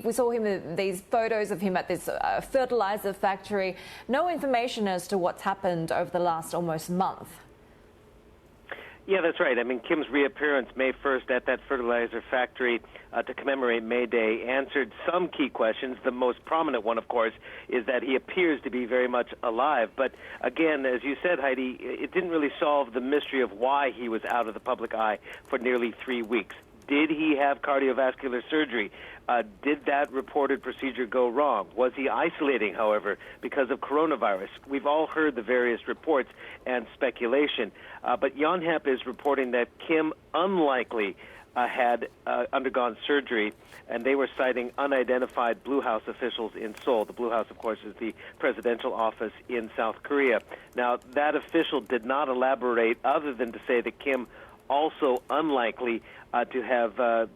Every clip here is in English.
We saw him, these photos of him at this fertilizer factory. No information as to what's happened over the last almost month. Yeah, that's right. I mean, Kim's reappearance May 1st at that fertilizer factory to commemorate May Day answered some key questions. The most prominent one, of course, is that he appears to be very much alive. But again, as you said, Heidi, it didn't really solve the mystery of why he was out of the public eye for nearly 3 weeks. Did he have cardiovascular surgery? Did that reported procedure go wrong? Was he isolating, however, because of coronavirus? We've all heard the various reports and speculation. But Yonhap is reporting that Kim unlikely had undergone surgery, and they were citing unidentified Blue House officials in Seoul. The Blue House, of course, is the presidential office in South Korea. Now, that official did not elaborate other than to say that Kim also unlikely to have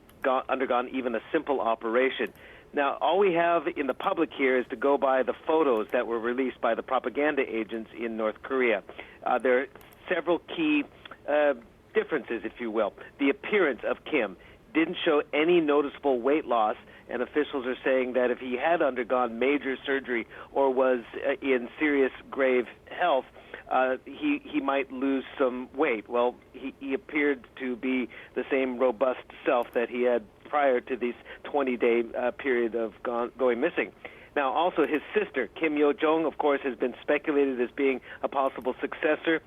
undergone even a simple operation. Now, all we have in the public here is to go by the photos that were released by the propaganda agents in North Korea. There are several key differences, if you will. The appearance of Kim didn't show any noticeable weight loss, and officials are saying that if he had undergone major surgery or was in serious grave health, he might lose some weight. Well, he appeared to be the same robust self that he had prior to this 20-day period of going missing. Now, also his sister, Kim Yo-jong, of course, has been speculated as being a possible successor.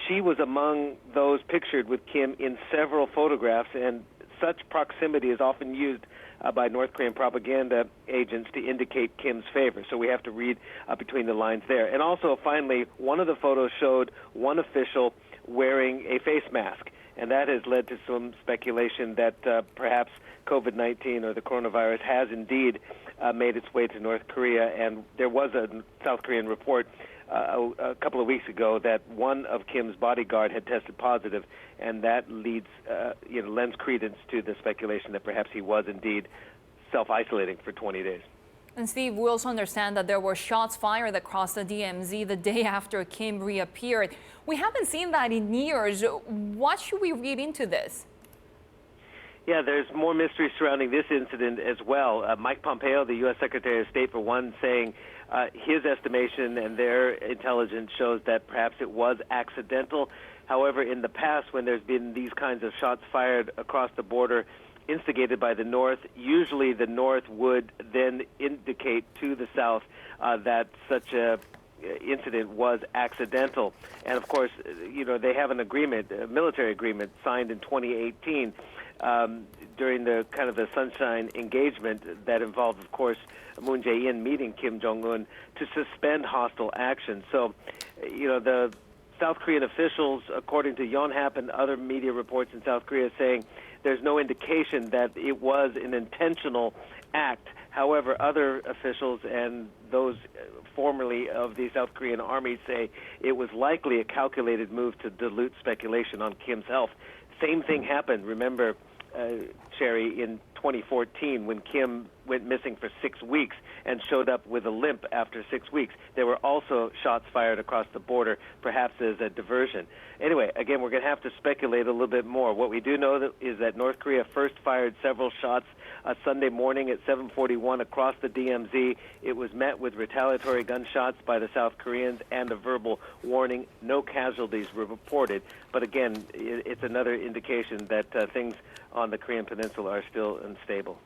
She was among those pictured with Kim in several photographs, and such proximity is often used by North Korean propaganda agents to indicate Kim's favor. So we have to read between the lines there. And also, finally, one of the photos showed one official wearing a face mask, and that has led to some speculation that perhaps COVID-19 or the coronavirus has indeed made its way to North Korea. And there was a South Korean report a couple of weeks ago that one of Kim's bodyguard had tested positive, and that lends credence to the speculation that perhaps he was indeed self-isolating for 20 days. And Steve, we also understand that there were shots fired across the DMZ the day after Kim reappeared. We haven't seen that in years. What should we read into this? Yeah, there's more mystery surrounding this incident as well. Mike Pompeo, the U.S. Secretary of State, for one, saying his estimation and their intelligence shows that perhaps it was accidental. However, in the past, when there's been these kinds of shots fired across the border instigated by the North, usually the North would then indicate to the South that such a incident was accidental. And of course, they have an agreement, a military agreement signed in 2018 during the kind of the Sunshine engagement that involved, of course, Moon Jae-in meeting Kim Jong Un to suspend hostile action. So, the South Korean officials, according to Yonhap and other media reports in South Korea, saying there's no indication that it was an intentional act. However, other officials and those formerly of the South Korean army say it was likely a calculated move to dilute speculation on Kim's health. Same thing happened, remember, Sherry, in 2014 when Kim went missing for 6 weeks and showed up with a limp after 6 weeks. There were also shots fired across the border, perhaps as a diversion. Anyway, again, we're going to have to speculate a little bit more. What we do know is that North Korea first fired several shots Sunday morning at 7:41 across the DMZ. It was met with retaliatory gunshots by the South Koreans and a verbal warning. No casualties were reported. But again, it's another indication that things on the Korean Peninsula are still unstable.